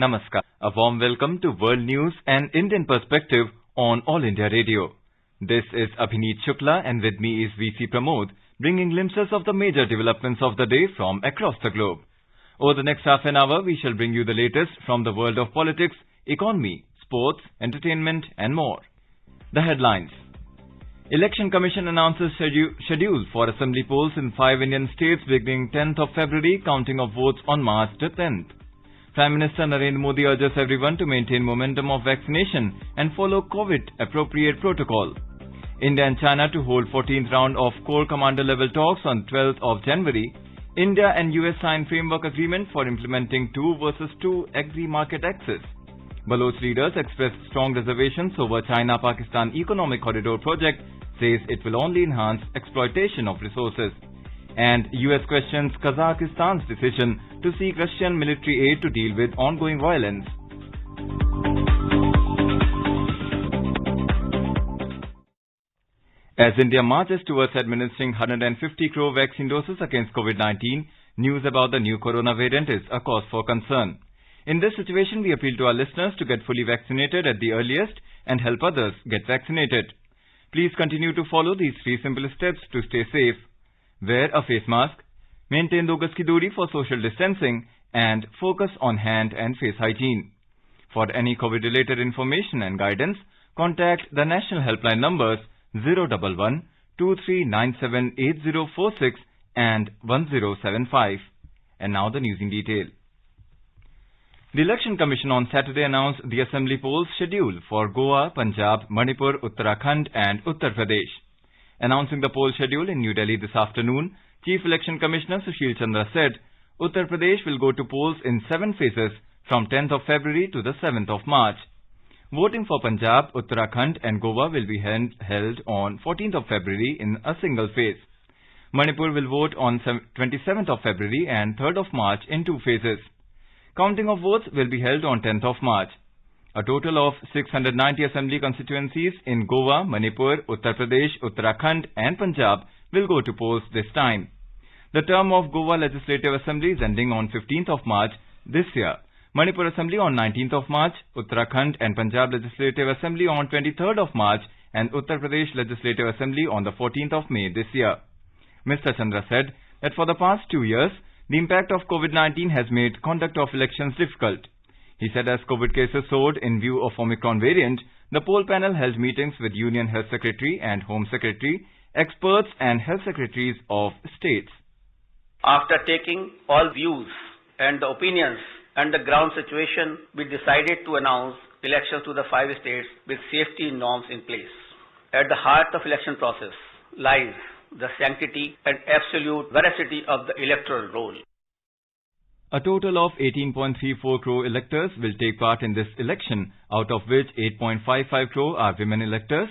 Namaskar. A warm welcome to World News and Indian Perspective on All India Radio. This is Abhineet Shukla and with me is VC Pramod, bringing glimpses of the major developments of the day from across the globe. Over the next half an hour, we shall bring you the latest from the world of politics, economy, sports, entertainment and more. The headlines. Election Commission announces schedule for assembly polls in 5 Indian states beginning 10th of February, counting of votes on March the 10th. Prime Minister Narendra Modi urges everyone to maintain momentum of vaccination and follow COVID-appropriate protocol. India and China to hold 14th round of Corps Commander level talks on 12th of January. India and US sign framework agreement for implementing 2 versus 2 agri-market access. Baloch leaders expressed strong reservations over China-Pakistan Economic Corridor project, says it will only enhance exploitation of resources. And US questions Kazakhstan's decision to seek Russian military aid to deal with ongoing violence. As India marches towards administering 150 crore vaccine doses against COVID-19, news about the new corona variant is a cause for concern. In this situation, we appeal to our listeners to get fully vaccinated at the earliest and help others get vaccinated. Please continue to follow these 3 simple steps to stay safe. Wear a face mask, maintain 2 gaz ki doori for social distancing, and focus on hand and face hygiene. For any COVID-related information and guidance, contact the national helpline numbers 011-2397-8046 and 1075. And now the news in detail. The Election Commission on Saturday announced the assembly polls schedule for Goa, Punjab, Manipur, Uttarakhand and Uttar Pradesh. Announcing the poll schedule in New Delhi this afternoon, Chief Election Commissioner Sushil Chandra said, Uttar Pradesh will go to polls in 7 phases from 10th of February to the 7th of March. Voting for Punjab, Uttarakhand and Goa will be held on 14th of February in a single phase. Manipur will vote on 27th of February and 3rd of March in 2 phases. Counting of votes will be held on 10th of March. A total of 690 assembly constituencies in Goa, Manipur, Uttar Pradesh, Uttarakhand and Punjab will go to polls this time. The term of Goa Legislative Assembly is ending on 15th of March this year. Manipur Assembly on 19th of March, Uttarakhand and Punjab Legislative Assembly on 23rd of March and Uttar Pradesh Legislative Assembly on the 14th of May this year. Mr. Chandra said that for the past 2 years, the impact of COVID-19 has made conduct of elections difficult. He said as COVID cases soared in view of Omicron variant, the poll panel held meetings with Union Health Secretary and Home Secretary, experts and health secretaries of states. After taking all views and the opinions and the ground situation, we decided to announce elections to the 5 states with safety norms in place. At the heart of election process lies the sanctity and absolute veracity of the electoral roll. A total of 18.34 crore electors will take part in this election, out of which 8.55 crore are women electors.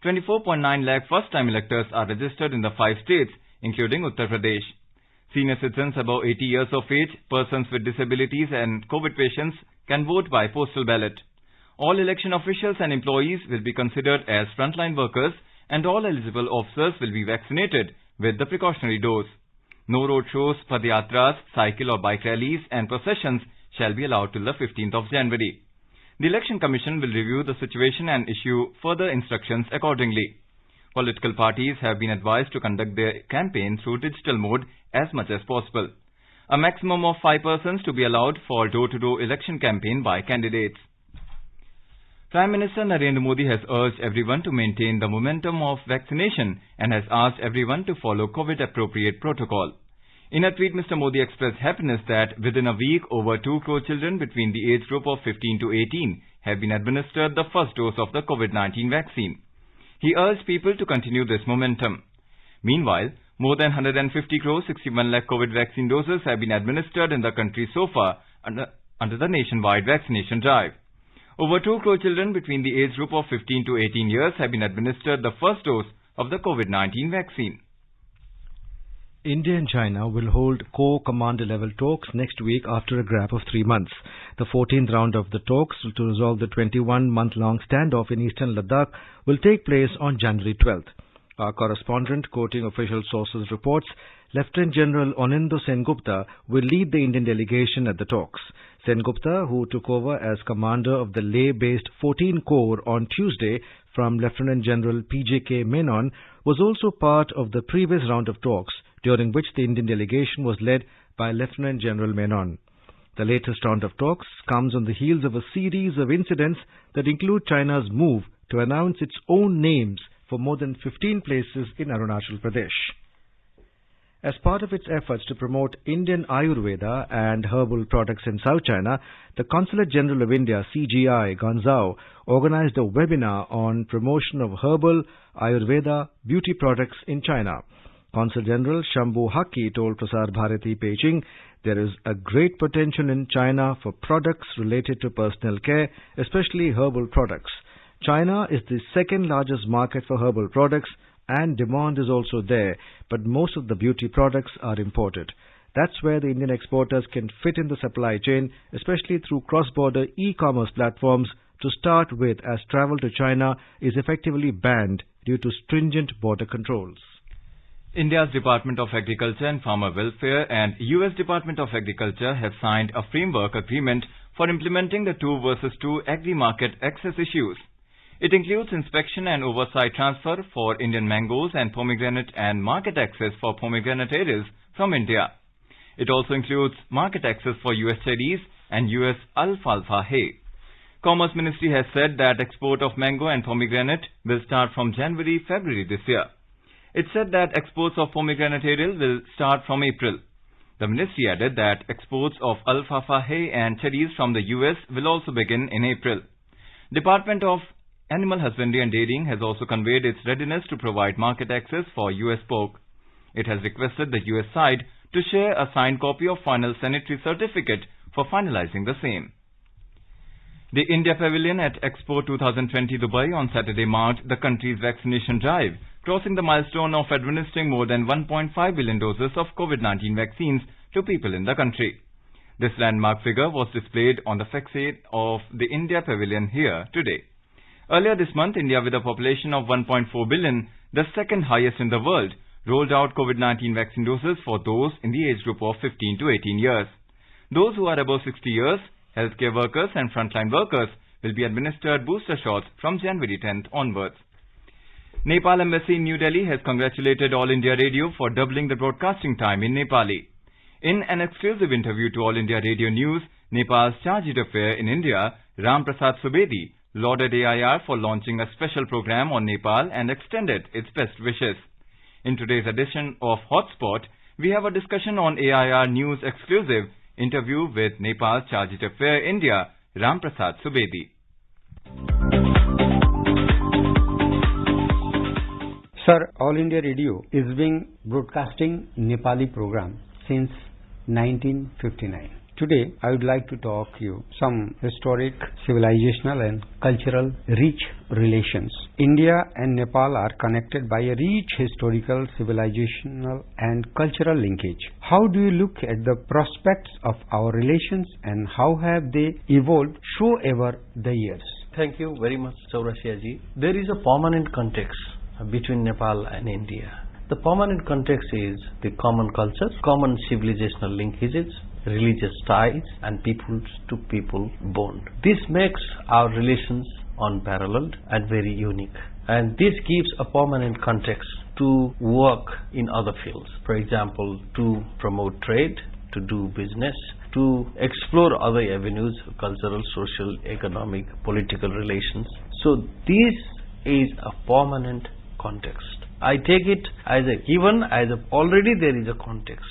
24.9 lakh first-time electors are registered in the 5 states, including Uttar Pradesh. Senior citizens above 80 years of age, persons with disabilities and COVID patients can vote by postal ballot. All election officials and employees will be considered as frontline workers and all eligible officers will be vaccinated with the precautionary dose. No road shows, padayatras, cycle or bike rallies and processions shall be allowed till the 15th of January. The Election Commission will review the situation and issue further instructions accordingly. Political parties have been advised to conduct their campaign through digital mode as much as possible. A maximum of 5 persons to be allowed for door-to-door election campaign by candidates. Prime Minister Narendra Modi has urged everyone to maintain the momentum of vaccination and has asked everyone to follow COVID-appropriate protocol. In a tweet, Mr. Modi expressed happiness that within a week, over 2 crore children between the age group of 15 to 18 have been administered the first dose of the COVID-19 vaccine. He urged people to continue this momentum. Meanwhile, more than 150 crore 61 lakh COVID vaccine doses have been administered in the country so far under the nationwide vaccination drive. Over 2 crore children between the age group of 15 to 18 years have been administered the first dose of the COVID-19 vaccine. India and China will hold Corps Commander level talks next week after a gap of 3 months. The 14th round of the talks to resolve the 21-month-long standoff in eastern Ladakh will take place on January 12th. Our correspondent, quoting official sources, reports Lieutenant General Onindo Sengupta will lead the Indian delegation at the talks. Sengupta, who took over as commander of the Leh-based 14 Corps on Tuesday from Lieutenant General PJK Menon, was also part of the previous round of talks, during which the Indian delegation was led by Lieutenant General Menon. The latest round of talks comes on the heels of a series of incidents that include China's move to announce its own names for more than 15 places in Arunachal Pradesh. As part of its efforts to promote Indian Ayurveda and herbal products in South China, the Consulate General of India, CGI, Guangzhou, organized a webinar on promotion of herbal Ayurveda beauty products in China. Consul General Shambhu Haki told Prasar Bharati Beijing there is a great potential in China for products related to personal care, especially herbal products. China is the second largest market for herbal products, and demand is also there, but most of the beauty products are imported. That's where the Indian exporters can fit in the supply chain, especially through cross-border e-commerce platforms to start with, as travel to China is effectively banned due to stringent border controls. India's Department of Agriculture and Farmer Welfare and US Department of Agriculture have signed a framework agreement for implementing the 2 versus 2 agri-market access issues. It includes inspection and oversight transfer for Indian mangoes and pomegranate and market access for pomegranate areas from India. It also includes market access for US cherries and US alfalfa hay. Commerce Ministry has said that export of mango and pomegranate will start from January-February this year. It said that exports of pomegranate cereal will start from April. The ministry added that exports of alfalfa hay and cherries from the US will also begin in April. Department of Animal Husbandry and Dairying has also conveyed its readiness to provide market access for US pork. It has requested the US side to share a signed copy of final sanitary certificate for finalizing the same. The India Pavilion at Expo 2020 Dubai on Saturday marked the country's vaccination drive, crossing the milestone of administering more than 1.5 billion doses of COVID-19 vaccines to people in the country. This landmark figure was displayed on the facade of the India Pavilion here today. Earlier this month, India, with a population of 1.4 billion, the second highest in the world, rolled out COVID-19 vaccine doses for those in the age group of 15 to 18 years. Those who are above 60 years, healthcare workers and frontline workers will be administered booster shots from January 10th onwards. Nepal Embassy in New Delhi has congratulated All India Radio for doubling the broadcasting time in Nepali. In an exclusive interview to All India Radio News, Nepal's Chargé d'Affaires in India, Ram Prasad Subedi, lauded AIR for launching a special program on Nepal and extended its best wishes. In today's edition of Hotspot, we have a discussion on AIR News exclusive interview with Nepal's Chargé d'Affaires India, Ram Prasad Subedi. Sir, All India Radio is being broadcasting Nepali program since 1959. Today, I would like to talk to you some historic, civilizational and cultural rich relations. India and Nepal are connected by a rich historical, civilizational and cultural linkage. How do you look at the prospects of our relations and how have they evolved so over the years? Thank you very much, Chaurasiaji. There is a permanent context between Nepal and India. The permanent context is the common culture, common civilizational linkages, religious ties and people-to-people bond. This makes our relations unparalleled and very unique. And this gives a permanent context to work in other fields. For example, to promote trade, to do business, to explore other avenues, cultural, social, economic, political relations. So this is a permanent context. I take it as a given, already there is a context,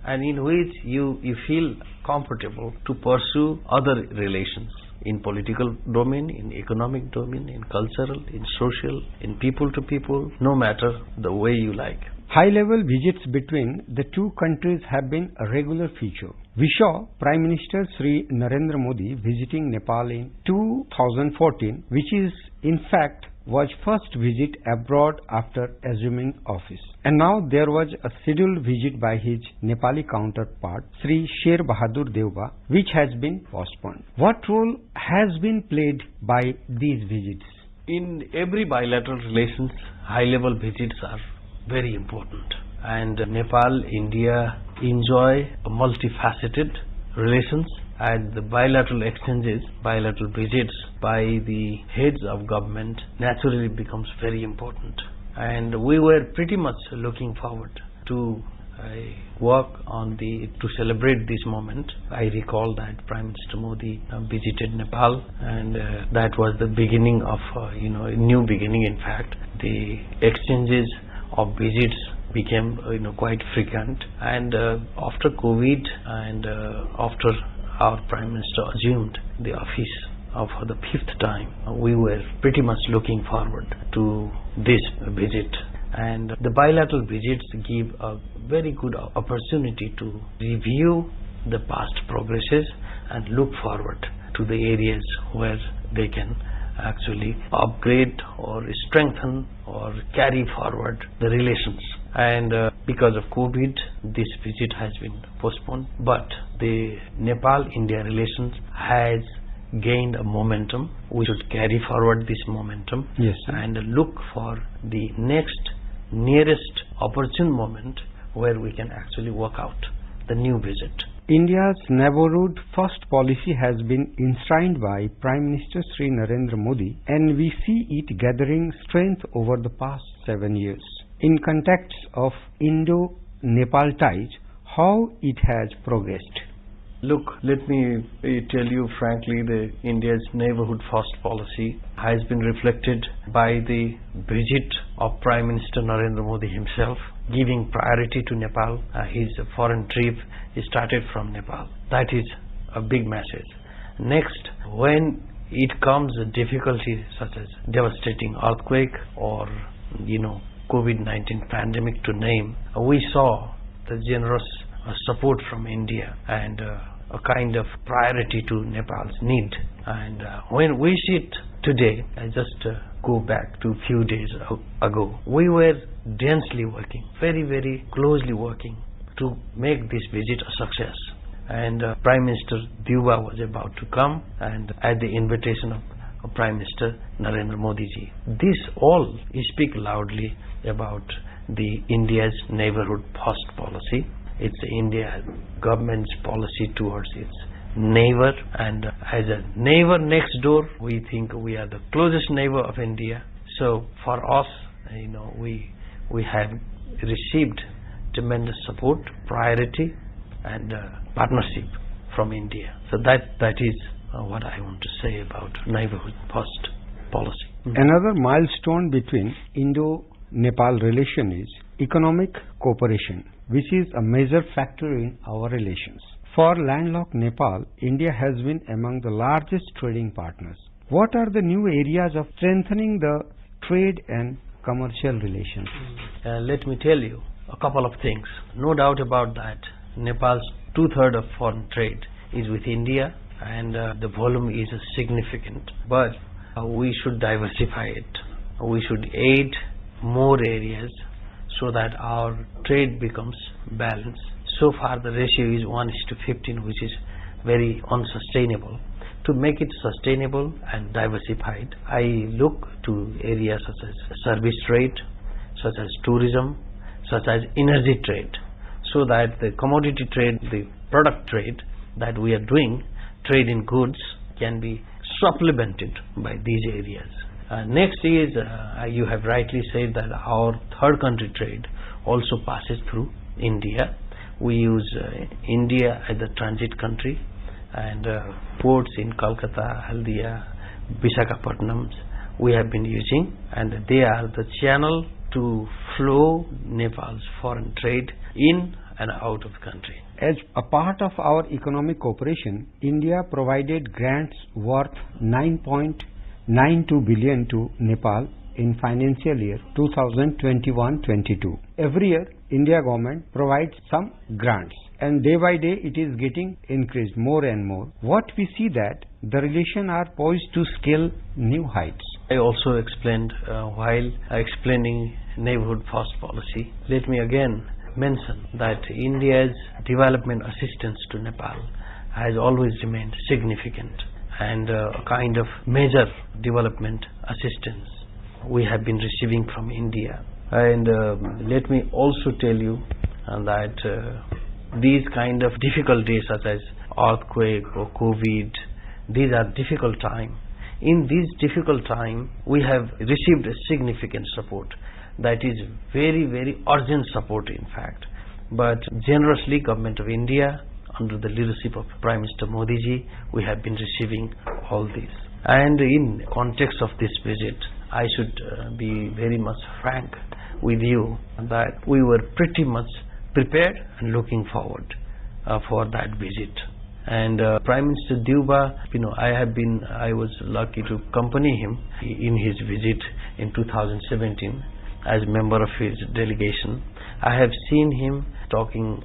and in which you feel comfortable to pursue other relations in political domain, in economic domain, in cultural, in social, in people to people, no matter the way you like. High-level visits between the two countries have been a regular feature. We saw Prime Minister Sri Narendra Modi visiting Nepal in 2014, which is in fact was first visit abroad after assuming office. And now there was a scheduled visit by his Nepali counterpart, Sri Sher Bahadur Deuba, which has been postponed. What role has been played by these visits? In every bilateral relations, high-level visits are very important. And Nepal, India enjoy a multifaceted relations and the bilateral exchanges, bilateral visits by the heads of government naturally becomes very important. And we were pretty much looking forward to work on to celebrate this moment. I recall that Prime Minister Modi visited Nepal, and that was the beginning of a new beginning. In fact, the exchanges of visits became quite frequent, and after COVID and after our Prime Minister assumed the office for the 5th time, we were pretty much looking forward to this visit. And the bilateral visits give a very good opportunity to review the past progresses and look forward to the areas where they can actually upgrade or strengthen or carry forward the relations. And because of COVID, this visit has been postponed, but the Nepal-India relations has gained a momentum. We should carry forward this momentum, yes, and look for the nearest opportune moment where we can actually work out the new visit. India's neighborhood first policy has been enshrined by Prime Minister Sri Narendra Modi, and we see it gathering strength over the past 7 years. In context of Indo-Nepal ties, how it has progressed? Look, let me tell you frankly, India's neighborhood first policy has been reflected by the visit of Prime Minister Narendra Modi himself, giving priority to Nepal. His foreign trip started from Nepal. That is a big message. Next, when it comes to difficulties such as devastating earthquake or COVID-19 pandemic to name, we saw the generous support from India and a kind of priority to Nepal's need. And when we sit today, I just go back to a few days ago, we were densely working, very, very closely working to make this visit a success. And Prime Minister Duba was about to come, and at the invitation of Prime Minister Narendra Modi ji. This all speak loudly about the India's neighborhood first policy. It's India government's policy towards its neighbor, and as a neighbor next door, we think we are the closest neighbor of India. So for us, we have received tremendous support, priority, and partnership from India. So that is what I want to say about neighborhood first policy. Another milestone between Indo-Nepal relation is economic cooperation, which is a major factor in our relations. For landlocked Nepal, India has been among the largest trading partners. What are the new areas of strengthening the trade and commercial relations? Let me tell you a couple of things. No doubt about that. Nepal's 2/3 of foreign trade is with India, and the volume is significant. But we should diversify it. We should aid more areas so that our trade becomes balanced. So far the ratio is 1:15, which is very unsustainable. To make it sustainable and diversified, I look to areas such as service trade, such as tourism, such as energy trade, so that the commodity trade, the product trade that we are doing, trade in goods, can be supplemented by these areas. Next is, you have rightly said that our third country trade also passes through India. We use India as a transit country, and ports in Kolkata, Haldia, Visakhapatnam we have been using, and they are the channel to flow Nepal's foreign trade in and out of the country. As a part of our economic cooperation, India provided grants worth 9.92 billion to Nepal in financial year 2021-22. Every year, India government provides some grants, and day by day it is getting increased more and more. What we see that the relations are poised to scale new heights. I also explained while explaining neighborhood first policy. Let me again mention that India's development assistance to Nepal has always remained significant, and a kind of major development assistance we have been receiving from India. And let me also tell you that these kind of difficult days such as earthquake or COVID. These are difficult times. In this difficult time, we have received a significant support. That is very, very urgent support, in fact. But generously, Government of India, under the leadership of Prime Minister Modi ji, we have been receiving all this. And in context of this visit, I should be very much frank with you that we were pretty much prepared and looking forward for that visit. And Prime Minister Deuba, I was lucky to accompany him in his visit in 2017 as member of his delegation. I have seen him talking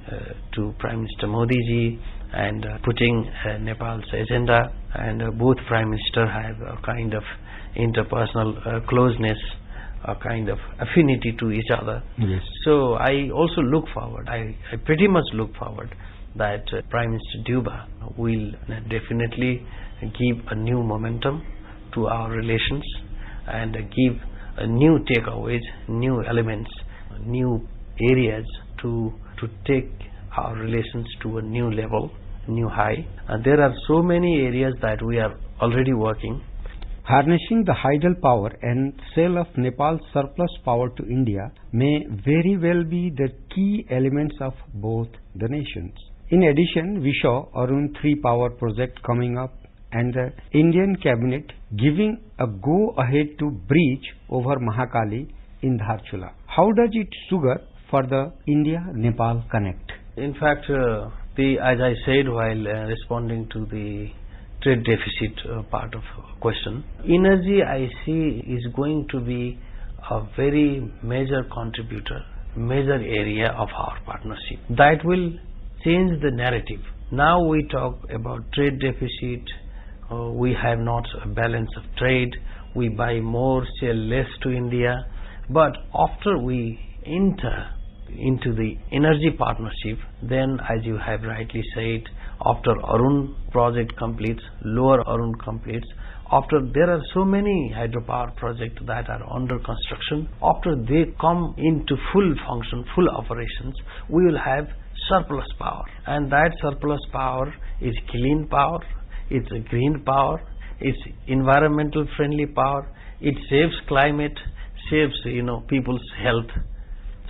to Prime Minister Modi ji and putting Nepal's agenda, and both Prime Minister have a kind of interpersonal closeness, a kind of affinity to each other. Yes. So I also look forward, I pretty much look forward that Prime Minister Deuba will definitely give a new momentum to our relations and give new takeaways, new elements, new areas to take our relations to a new level, new high. And there are so many areas that we are already working. Harnessing the hydel power and sale of Nepal's surplus power to India may very well be the key elements of both the nations. In addition, we saw Arun 3 power project coming up and the Indian cabinet giving a go-ahead to bridge over Mahakali in Dharchula. How does it sugar for the India-Nepal connect? In fact, as I said while responding to the trade deficit part of question, energy I see is going to be a very major contributor, major area of our partnership. That will change the narrative. Now we talk about trade deficit, we have not a balance of trade, we buy more, sell less to India. But after we enter into the energy partnership, then as you have rightly said, after Arun project completes, lower Arun completes, after there are so many hydropower projects that are under construction, after they come into full function, full operations, we will have surplus power. And that surplus power is clean power, it's a green power, it's environmental friendly power, it saves climate, saves people's health.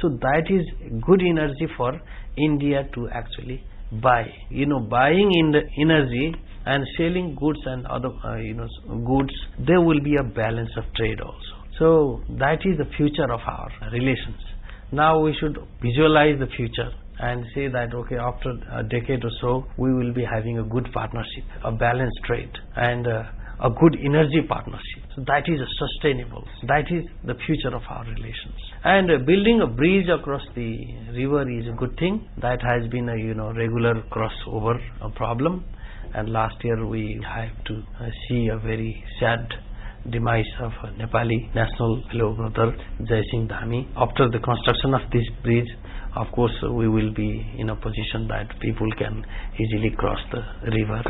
So that is good energy for India to actually buy. Buying in the energy and selling goods and other goods, there will be a balance of trade also. So that is the future of our relations. Now we should visualize the future and say that okay, after a decade or so, we will be having a good partnership, a balanced trade, and a good energy partnership. So that is sustainable. That is the future of our relations. And building a bridge across the river is a good thing. That has been a regular crossover problem. And last year we have to see a very sad demise of Nepali national fellow brother Jai Singh Dhami. After the construction of this bridge, of course, we will be in a position that people can easily cross the river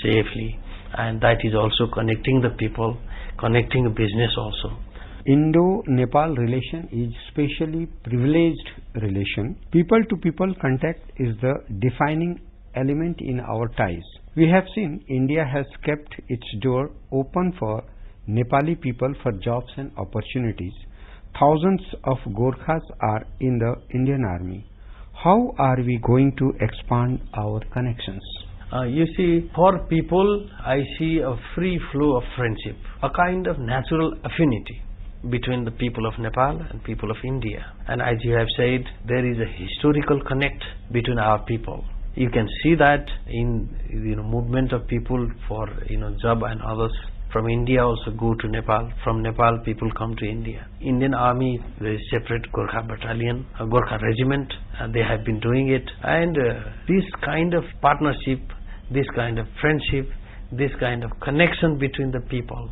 safely. And that is also connecting the people, connecting business also. Indo-Nepal relation is especially privileged relation. People-to-people contact is the defining element in our ties. We have seen India has kept its door open for Nepali people for jobs and opportunities. Thousands of Gorkhas are in the Indian Army. How are we going to expand our connections? You see, for people, I see a free flow of friendship, a kind of natural affinity between the people of Nepal and people of India. And as you have said, there is a historical connect between our people. You can see that in movement of people for job and others. From India also go to Nepal. From Nepal people come to India. Indian Army, there is separate Gorkha battalion, a Gorkha regiment, and they have been doing it. And this kind of partnership, this kind of friendship, this kind of connection between the people,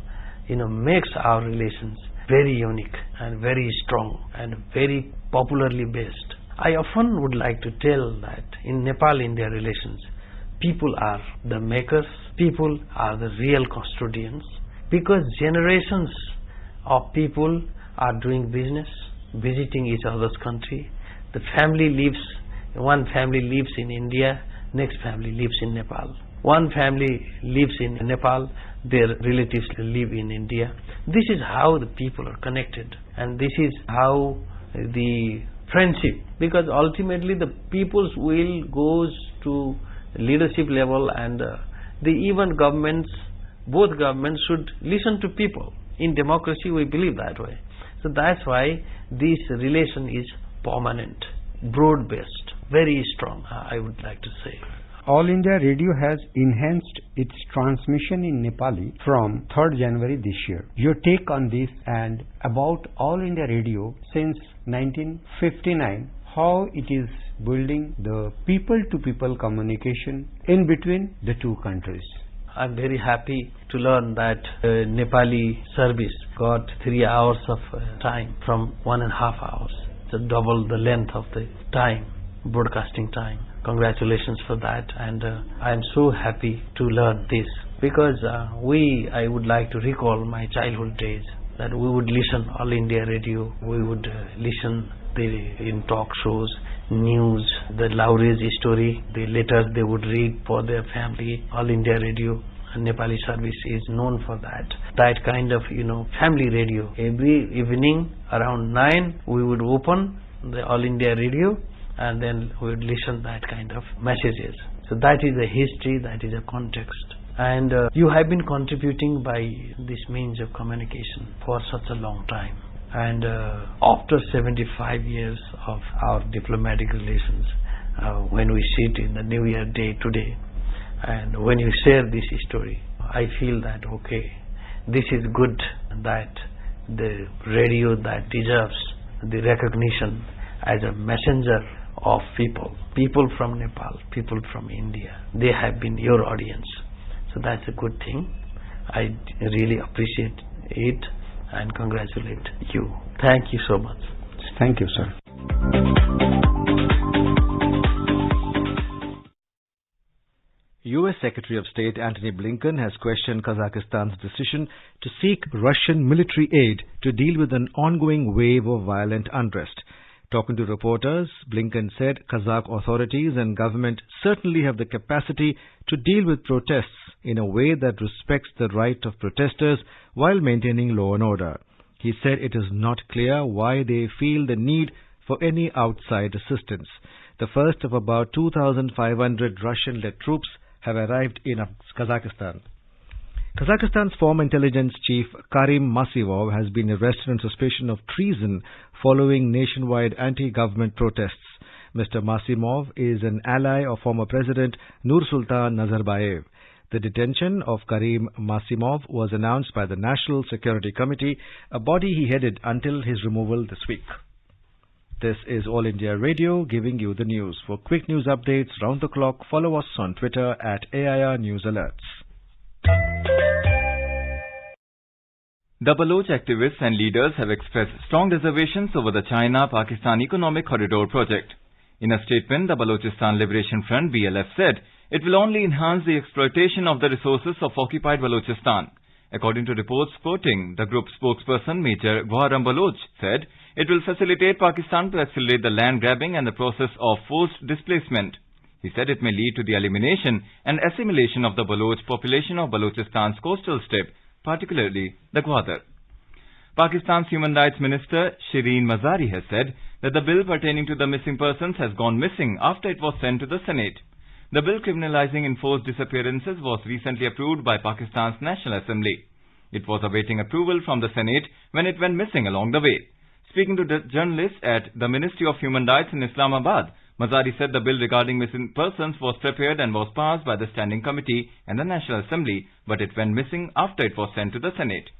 makes our relations very unique and very strong and very popularly based. I often would like to tell that in Nepal-India relations, people are the makers, people are the real custodians, because generations of people are doing business, visiting each other's country. One family lives in India, next family lives in Nepal. One family lives in Nepal, their relatives live in India. This is how the people are connected, and this is how the friendship, because ultimately the people's will goes to leadership level, and even governments, both governments should listen to people. In democracy we believe that way. So that's why this relation is permanent, broad-based, very strong, I would like to say. All India Radio has enhanced its transmission in Nepali from 3rd January this year. Your take on this and about All India Radio since 1959, how it is building the people-to-people communication in between the two countries. I'm very happy to learn that Nepali service got 3 hours of time from 1.5 hours. It's double the length of the time, broadcasting time. Congratulations for that, and I'm so happy to learn this, because I would like to recall my childhood days, that we would listen All India Radio, we would listen in talk shows, news, the Laurage story, the letters they would read for their family. All India Radio and Nepali service is known for that. That kind of, family radio. Every evening around 9, we would open the All India Radio, and then we would listen that kind of messages. So that is a history, that is a context. And you have been contributing by this means of communication for such a long time. And after 75 years of our diplomatic relations, when we sit in the New Year Day today, and when you share this story, I feel that, okay, this is good, that the radio that deserves the recognition as a messenger of people from Nepal, people from India. They have been your audience. So that's a good thing. I really appreciate it and congratulate you. Thank you so much. Thank you, sir. U.S. Secretary of State Antony Blinken has questioned Kazakhstan's decision to seek Russian military aid to deal with an ongoing wave of violent unrest. Talking to reporters, Blinken said Kazakh authorities and government certainly have the capacity to deal with protests in a way that respects the right of protesters while maintaining law and order. He said it is not clear why they feel the need for any outside assistance. The first of about 2,500 Russian-led troops have arrived in Kazakhstan. Kazakhstan's former intelligence chief Karim Masivov has been arrested on suspicion of treason following nationwide anti-government protests. Mr. Masimov is an ally of former President Nursultan Nazarbayev. The detention of Karim Masimov was announced by the National Security Committee, a body he headed until his removal this week. This is All India Radio giving you the news. For quick news updates round the clock, follow us on Twitter at AIR News Alerts. The Baloch activists and leaders have expressed strong reservations over the China-Pakistan Economic Corridor project. In a statement, the Balochistan Liberation Front BLF said it will only enhance the exploitation of the resources of occupied Balochistan. According to reports quoting the group spokesperson Major Ghuaram Baloch said it will facilitate Pakistan to accelerate the land grabbing and the process of forced displacement. He said it may lead to the elimination and assimilation of the Baloch population of Balochistan's coastal strip, particularly the Gwadar. Pakistan's Human Rights Minister Shireen Mazari has said that the bill pertaining to the missing persons has gone missing after it was sent to the Senate. The bill criminalizing enforced disappearances was recently approved by Pakistan's National Assembly. It was awaiting approval from the Senate when it went missing along the way. Speaking to the journalists at the Ministry of Human Rights in Islamabad, Mazari said the bill regarding missing persons was prepared and was passed by the Standing Committee and the National Assembly, but it went missing after it was sent to the Senate.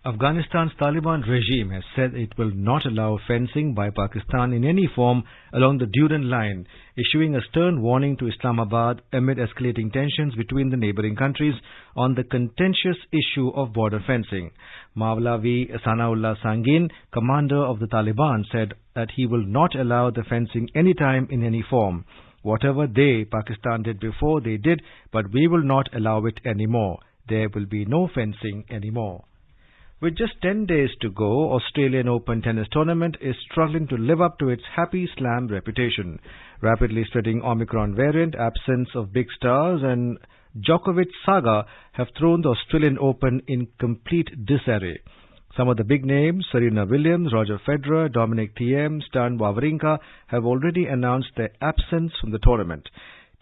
Afghanistan's Taliban regime has said it will not allow fencing by Pakistan in any form along the Durand line, issuing a stern warning to Islamabad amid escalating tensions between the neighbouring countries on the contentious issue of border fencing. Mawlavi Sanaullah Sangin, commander of the Taliban, said that he will not allow the fencing anytime in any form. Whatever Pakistan did before, they did, but we will not allow it anymore. There will be no fencing anymore. With just 10 days to go, Australian Open tennis tournament is struggling to live up to its happy slam reputation. Rapidly spreading Omicron variant, absence of big stars and Djokovic saga have thrown the Australian Open in complete disarray. Some of the big names, Serena Williams, Roger Federer, Dominic Thiem, Stan Wawrinka, have already announced their absence from the tournament.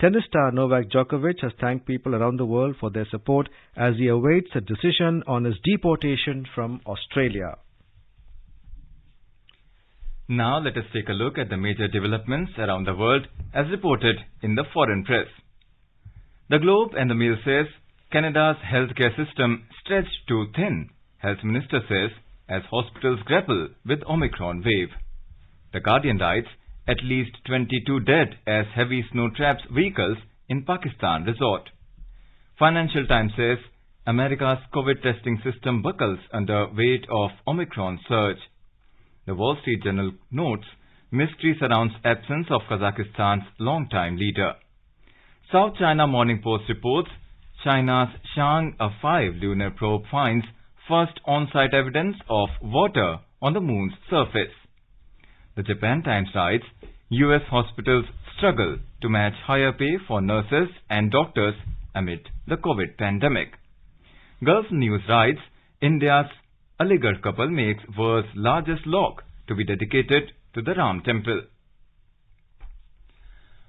Tennis star Novak Djokovic has thanked people around the world for their support as he awaits a decision on his deportation from Australia. Now let us take a look at the major developments around the world as reported in the foreign press. The Globe and the Mail says Canada's healthcare system stretched too thin, Health Minister says, as hospitals grapple with Omicron wave. The Guardian writes, at least 22 dead as heavy snow traps vehicles in Pakistan resort. Financial Times says America's COVID testing system buckles under weight of Omicron surge. The Wall Street Journal notes mystery surrounds absence of Kazakhstan's longtime leader. South China Morning Post reports China's Chang'e-5 lunar probe finds first on-site evidence of water on the moon's surface. The Japan Times writes, US hospitals struggle to match higher pay for nurses and doctors amid the COVID pandemic. Gulf News writes, India's Aligarh couple makes world's largest lock to be dedicated to the Ram temple.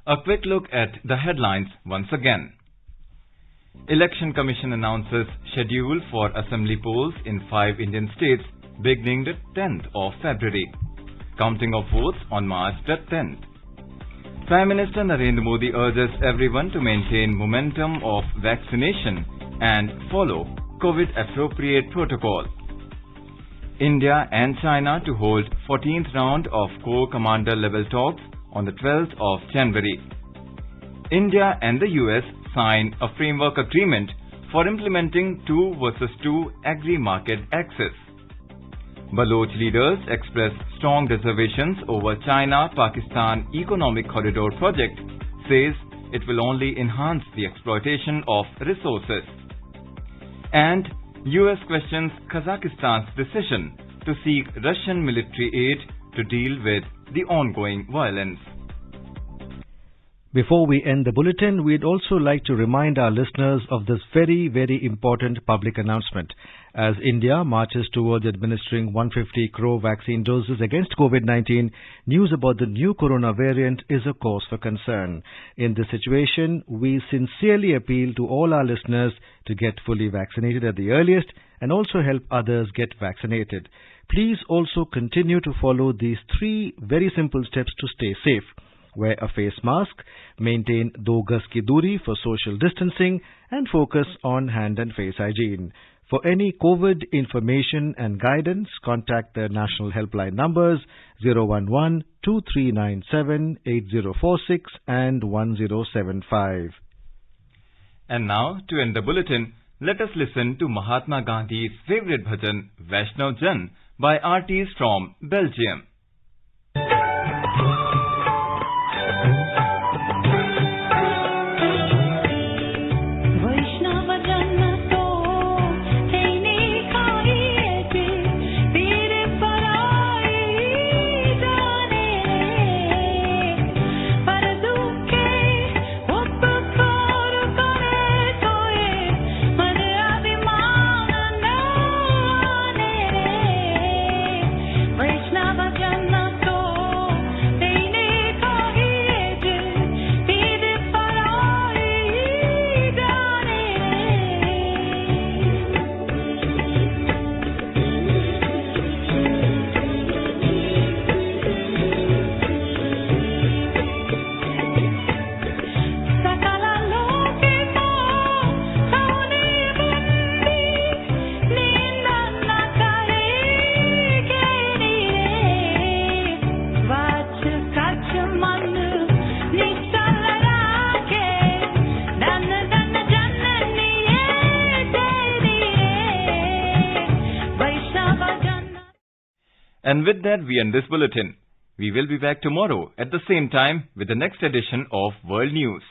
A quick look at the headlines once again. Election Commission announces schedule for assembly polls in 5 Indian states beginning the 10th of February. Counting of votes on March the 10th. Prime Minister Narendra Modi urges everyone to maintain momentum of vaccination and follow COVID-appropriate protocol. India and China to hold 14th round of Corps Commander level talks on the 12th of January. India and the US sign a framework agreement for implementing 2 versus 2 agri-market access. Baloch leaders express strong reservations over China-Pakistan Economic Corridor project, says it will only enhance the exploitation of resources. And US questions Kazakhstan's decision to seek Russian military aid to deal with the ongoing violence. Before we end the bulletin, we'd also like to remind our listeners of this very, very important public announcement. As India marches towards administering 150 crore vaccine doses against COVID-19, news about the new corona variant is a cause for concern. In this situation, we sincerely appeal to all our listeners to get fully vaccinated at the earliest and also help others get vaccinated. Please also continue to follow these 3 very simple steps to stay safe. Wear a face mask, maintain 2 gaz ki duri for social distancing, and focus on hand and face hygiene. For any COVID information and guidance, contact the national helpline numbers 011-2397-8046 and 1075. And now, to end the bulletin, let us listen to Mahatma Gandhi's favorite bhajan, Vaishnav Jan, by artists from Belgium. And with that, we end this bulletin. We will be back tomorrow at the same time with the next edition of World News.